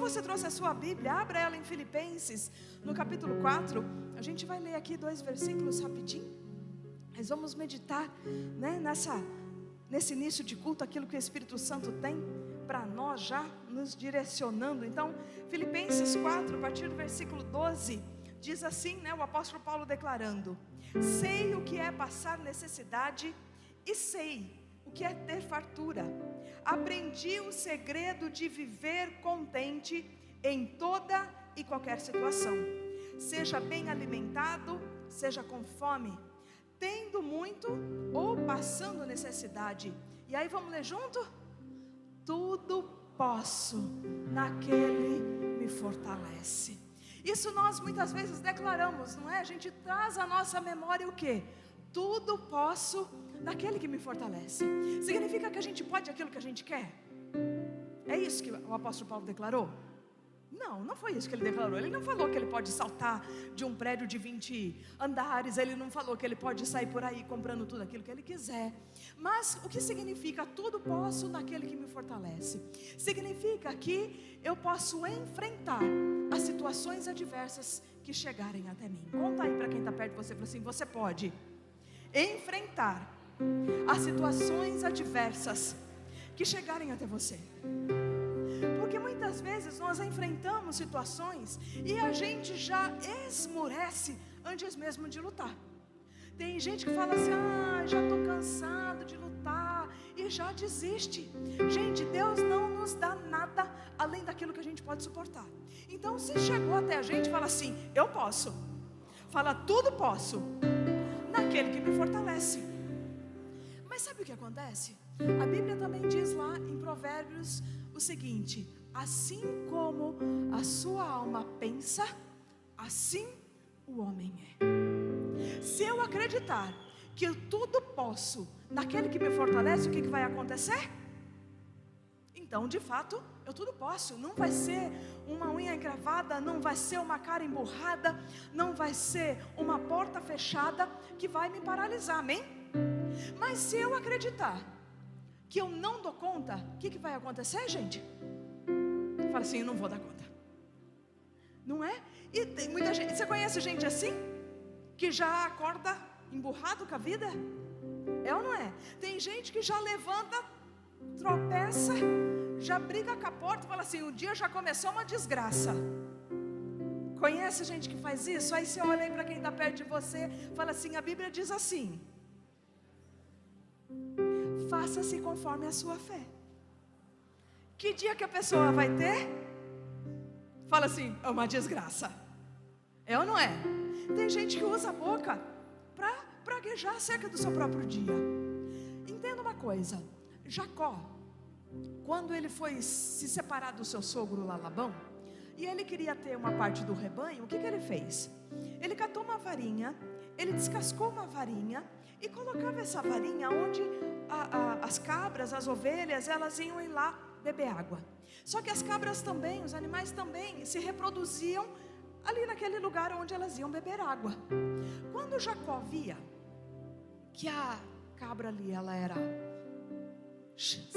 você trouxe a sua Bíblia, abra ela em Filipenses, no capítulo 4. A gente vai ler aqui 2 versículos rapidinho. Nós vamos meditar, né, nesse início de culto, aquilo que o Espírito Santo tem para nós, já nos direcionando. Então, Filipenses 4, a partir do versículo 12, diz assim, né, o apóstolo Paulo declarando: sei o que é passar necessidade e sei o que é ter fartura. Aprendi o segredo de viver contente em toda e qualquer situação, seja bem alimentado, seja com fome, tendo muito ou passando necessidade. E aí vamos ler junto? Tudo posso naquele me fortalece. Isso nós muitas vezes declaramos, não é? A gente traz à nossa memória o quê? Tudo posso naquele que me fortalece. Significa que a gente pode aquilo que a gente quer? É isso que o apóstolo Paulo declarou? Não foi isso que ele declarou. Ele não falou que ele pode saltar de um prédio de 20 andares. Ele não falou que ele pode sair por aí comprando tudo aquilo que ele quiser. Mas o que significa tudo posso naquele que me fortalece? Significa que eu posso enfrentar as situações adversas que chegarem até mim. Conta aí para quem está perto de você, fala assim: você pode enfrentar as situações adversas que chegarem até você. Porque muitas vezes nós enfrentamos situações e a gente já esmorece antes mesmo de lutar. Tem gente que fala assim: já estou cansado de lutar, e já desiste. Gente, Deus não nos dá nada além daquilo que a gente pode suportar. Então, se chegou até a gente, fala assim: eu posso. Fala: tudo posso naquele que me fortalece. Mas sabe o que acontece? A Bíblia também diz lá em Provérbios o seguinte: assim como a sua alma pensa, assim o homem é. Se eu acreditar que eu tudo posso naquele que me fortalece, o que vai acontecer? Então, de fato, eu tudo posso. Não vai ser uma unha encravada, não vai ser uma cara emburrada, não vai ser uma porta fechada que vai me paralisar, amém? Mas se eu acreditar que eu não dou conta, o que vai acontecer, gente? Fala assim: eu não vou dar conta. Não é? E tem muita gente, você conhece gente assim? Que já acorda emburrado com a vida? É ou não é? Tem gente que já levanta, tropeça, já briga com a porta e fala assim: o dia já começou uma desgraça. Conhece gente que faz isso? Aí você olha aí para quem está perto de você, fala assim: a Bíblia diz assim: faça-se conforme a sua fé. Que dia que a pessoa vai ter? Fala assim: é uma desgraça. É ou não é? Tem gente que usa a boca para praguejar acerca do seu próprio dia. Entenda uma coisa: Jacó, quando ele foi se separar do seu sogro lá, Labão, e ele queria ter uma parte do rebanho, o que ele fez? Ele catou uma varinha, ele descascou uma varinha e colocava essa varinha onde as cabras, as ovelhas, elas iam ir lá beber água. Só que as cabras também, os animais também se reproduziam ali naquele lugar onde elas iam beber água. Quando Jacó via que a cabra ali, ela era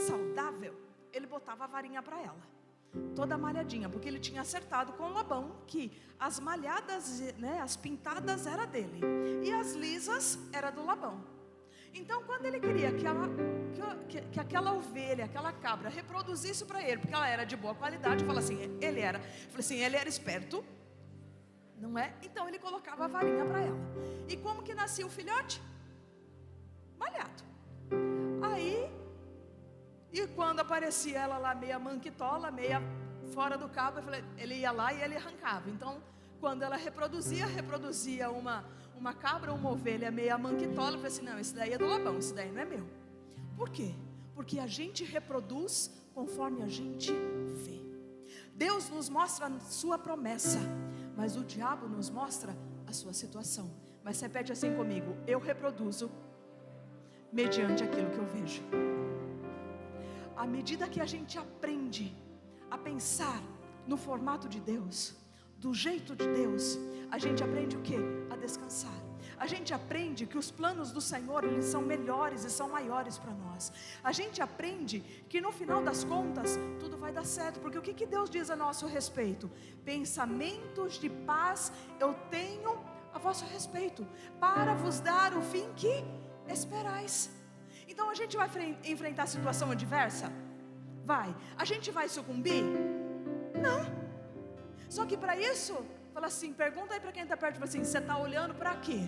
saudável, ele botava a varinha para ela, toda malhadinha, porque ele tinha acertado com Labão que as malhadas, né, as pintadas era dele e as lisas era do Labão. Então, quando ele queria que aquela ovelha, aquela cabra reproduzisse para ele, porque ela era de boa qualidade, fala assim, ele era esperto, não é? Então ele colocava a varinha para ela. E como que nascia o filhote? Malhado. Aí, e quando aparecia ela lá meia manquitola, meia fora do cabo, ele ia lá e ele arrancava. Então, quando ela reproduzia uma cabra, uma ovelha meia manquitola, eu falei assim: não, esse daí é do Labão, esse daí não é meu. Por quê? Porque a gente reproduz conforme a gente vê. Deus nos mostra a sua promessa, mas o diabo nos mostra a sua situação. Mas repete assim comigo: eu reproduzo mediante aquilo que eu vejo. À medida que a gente aprende a pensar no formato de Deus, do jeito de Deus, a gente aprende o quê? A descansar. a gente aprende que os planos do Senhor, eles são melhores e são maiores para nós. A gente aprende que no final das contas, tudo vai dar certo, porque o que Deus diz a nosso respeito? Pensamentos de paz eu tenho a vosso respeito, para vos dar o fim que esperais. Então a gente vai enfrentar a situação adversa? Vai. A gente vai sucumbir? Não. Só que para isso, fala assim, pergunta aí para quem está perto, fala assim, você está olhando para quê?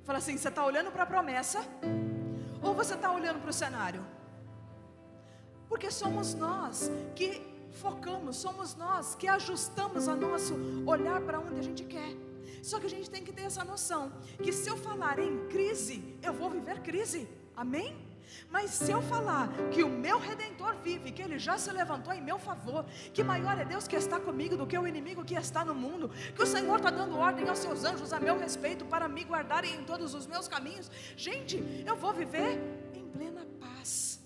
Fala assim, você está olhando para a promessa? Ou você está olhando para o cenário? Porque somos nós que focamos, somos nós que ajustamos o nosso olhar para onde a gente quer. Só que a gente tem que ter essa noção, que se eu falar em crise, eu vou viver crise, amém? Mas se eu falar que o meu Redentor vive, que Ele já se levantou em meu favor, que maior é Deus que está comigo do que o inimigo que está no mundo, que o Senhor está dando ordem aos seus anjos a meu respeito para me guardarem em todos os meus caminhos, gente, eu vou viver em plena paz.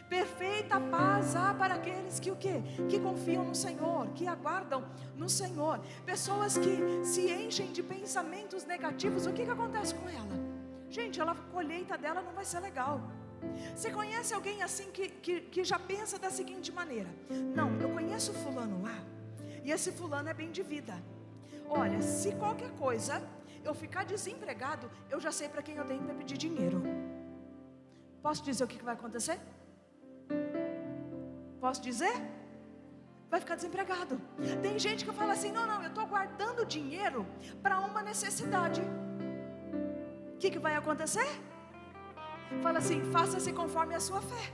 Perfeita paz há para aqueles que o quê? Que confiam no Senhor, que aguardam no Senhor. Pessoas que se enchem de pensamentos negativos, o que acontece com ela? Gente, a colheita dela não vai ser legal. Você conhece alguém assim que já pensa da seguinte maneira: não, eu conheço fulano lá, e esse fulano é bem de vida. Olha, se qualquer coisa eu ficar desempregado, eu já sei para quem eu tenho que pedir dinheiro. Posso dizer o que vai acontecer? Posso dizer? Vai ficar desempregado. Tem gente que fala assim, não, eu estou guardando dinheiro para uma necessidade. O que vai acontecer? Fala assim, faça-se conforme a sua fé.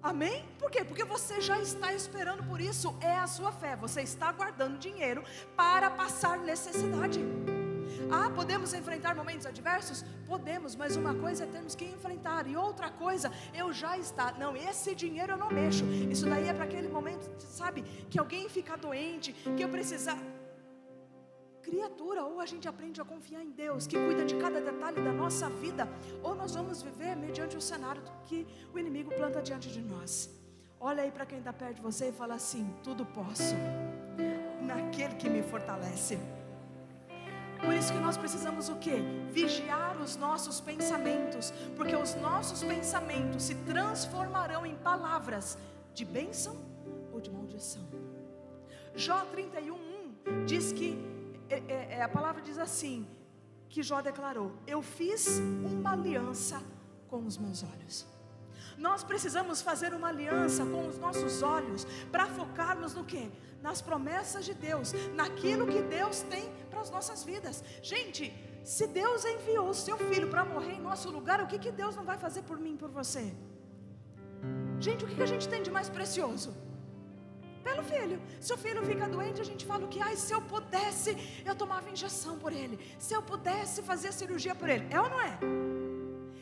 Amém? Por quê? Porque você já está esperando por isso, é a sua fé. Você está guardando dinheiro para passar necessidade. Podemos enfrentar momentos adversos? Podemos, mas uma coisa é termos que enfrentar, e outra coisa, não, esse dinheiro eu não mexo. Isso daí é para aquele momento, sabe, que alguém fica doente, que eu precisar. Criatura, ou a gente aprende a confiar em Deus, que cuida de cada detalhe da nossa vida, ou nós vamos viver mediante o cenário que o inimigo planta diante de nós. Olha aí para quem está perto de você e fala assim, tudo posso naquele que me fortalece. Por isso que nós precisamos o quê? Vigiar os nossos pensamentos, porque os nossos pensamentos se transformarão em palavras de bênção ou de maldição. Jó 31:1 diz que, a palavra diz assim, que Jó declarou, eu fiz uma aliança com os meus olhos. Nós precisamos fazer uma aliança com os nossos olhos, para focarmos no quê? Nas promessas de Deus, naquilo que Deus tem para as nossas vidas. Gente, se Deus enviou o seu filho para morrer em nosso lugar, o que Deus não vai fazer por mim e por você? Gente, o que a gente tem de mais precioso? Pelo filho. Se o filho fica doente, a gente fala o que? Se eu pudesse, eu tomava injeção por ele. Se eu pudesse fazer cirurgia por ele. É ou não é?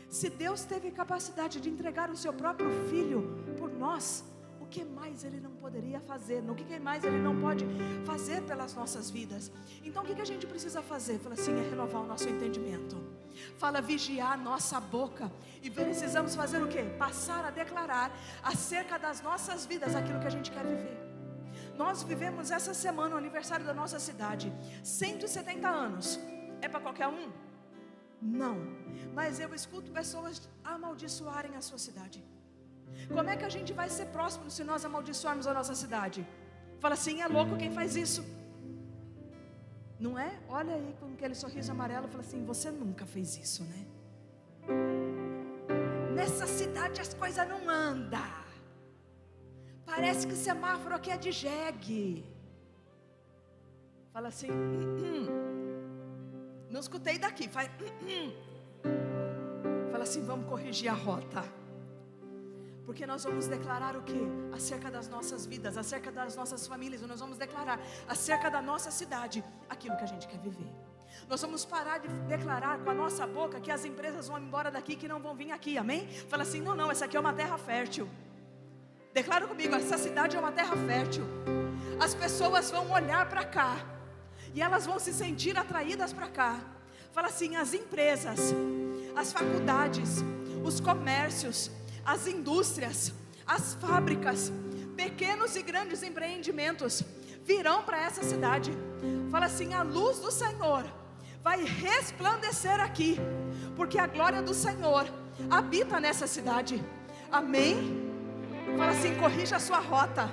Se Deus teve capacidade de entregar o seu próprio filho por nós, o que mais Ele não poderia fazer? O que mais Ele não pode fazer pelas nossas vidas? Então o que a gente precisa fazer? Fala assim, é renovar o nosso entendimento. Fala, vigiar a nossa boca. E precisamos fazer o quê? Passar a declarar acerca das nossas vidas aquilo que a gente quer viver. Nós vivemos essa semana o aniversário da nossa cidade, 170 anos. É para qualquer um? Não, mas eu escuto pessoas amaldiçoarem a sua cidade. Como é que a gente vai ser próximo se nós amaldiçoarmos a nossa cidade? Fala assim, é louco quem faz isso. Não é? Olha aí com aquele sorriso amarelo, fala assim, você nunca fez isso, né? Nessa cidade as coisas não andam. Parece que o semáforo aqui é de jegue. Fala assim, não escutei daqui. Fala assim, vamos corrigir a rota. Porque nós vamos declarar o quê? Acerca das nossas vidas, acerca das nossas famílias. Nós vamos declarar acerca da nossa cidade aquilo que a gente quer viver. Nós vamos parar de declarar com a nossa boca que as empresas vão embora daqui, que não vão vir aqui, amém? Fala assim, não, essa aqui é uma terra fértil. Declara comigo, essa cidade é uma terra fértil. As pessoas vão olhar para cá e elas vão se sentir atraídas para cá. Fala assim, as empresas, as faculdades, os comércios, as indústrias, as fábricas, pequenos e grandes empreendimentos virão para essa cidade. Fala assim, a luz do Senhor vai resplandecer aqui, porque a glória do Senhor habita nessa cidade. Amém? Fala assim: corrija a sua rota.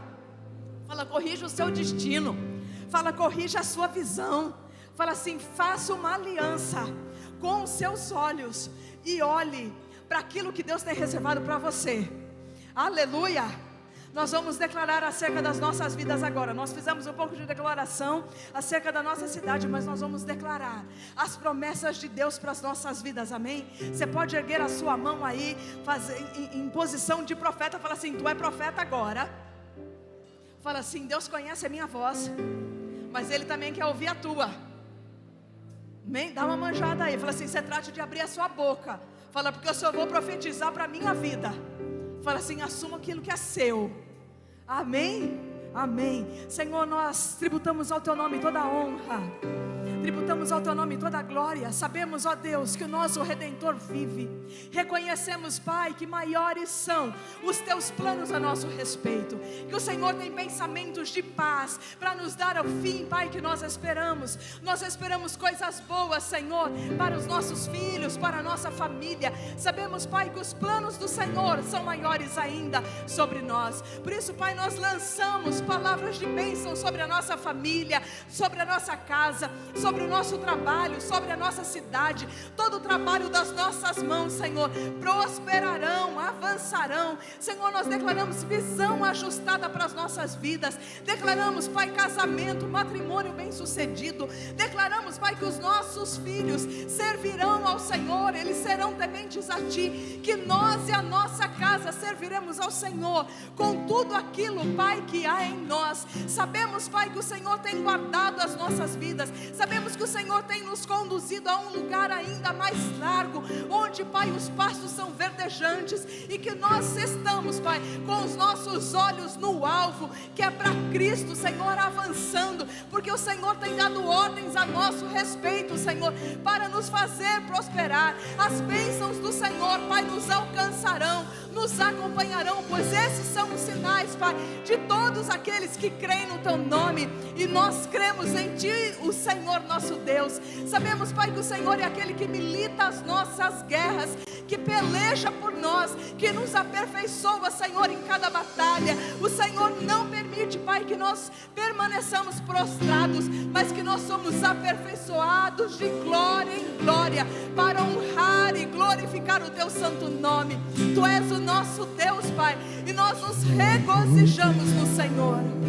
Fala: corrija o seu destino. Fala: corrija a sua visão. Fala assim: faça uma aliança com os seus olhos e olhe para aquilo que Deus tem reservado para você. Aleluia! Nós vamos declarar acerca das nossas vidas agora. Nós fizemos um pouco de declaração acerca da nossa cidade, mas nós vamos declarar as promessas de Deus para as nossas vidas, amém? Você pode erguer a sua mão aí, fazer em posição de profeta. Fala assim: tu é profeta agora. Fala assim: Deus conhece a minha voz, mas Ele também quer ouvir a tua. Amém? Dá uma manjada aí. Fala assim: você trate de abrir a sua boca. Fala: porque eu só vou profetizar para a minha vida. Fala assim: assuma aquilo que é seu. Amém? Amém. Senhor, nós tributamos ao Teu nome toda a honra, tributamos ao Teu nome toda a glória. Sabemos, ó Deus, que o nosso Redentor vive. Reconhecemos, Pai, que maiores são os Teus planos a nosso respeito, que o Senhor tem pensamentos de paz para nos dar o fim, Pai, que nós esperamos. Nós esperamos coisas boas, Senhor, para os nossos filhos, para a nossa família. Sabemos, Pai, que os planos do Senhor são maiores ainda sobre nós. Por isso, Pai, nós lançamos palavras de bênção sobre a nossa família, sobre a nossa casa, sobre o nosso trabalho, sobre a nossa cidade. Todo o trabalho das nossas mãos, Senhor, prosperarão, avançarão. Senhor, nós declaramos visão ajustada para as nossas vidas. Declaramos, Pai, casamento, matrimônio bem-sucedido. Declaramos, Pai, que os nossos filhos servirão ao Senhor, eles serão tementes a Ti, que nós e a nossa casa serviremos ao Senhor com tudo aquilo, Pai, que há em nós. Sabemos, Pai, que o Senhor tem guardado as nossas vidas. Sabemos que o Senhor tem nos conduzido a um lugar ainda mais largo, onde, Pai, os pastos são verdejantes, e que nós estamos, Pai, com os nossos olhos no alvo, que é para Cristo, Senhor, avançando, porque o Senhor tem dado ordens a nosso respeito, Senhor, para nos fazer prosperar. As bênçãos do Senhor, Pai, nos alcançarão, nos acompanharão, pois esses são os sinais, Pai, de todos aqueles que creem no Teu nome, e nós cremos em Ti, o Senhor nosso Deus. Sabemos, Pai, que o Senhor é aquele que milita as nossas guerras, que peleja por nós, que nos aperfeiçoa, Senhor, em cada batalha. O Senhor não permite, Pai, que nós permaneçamos prostrados, mas que nós somos aperfeiçoados de glória em glória, para honrar e glorificar o Teu santo nome. Tu és o nosso Deus, Pai, e nós nos regozijamos no Senhor.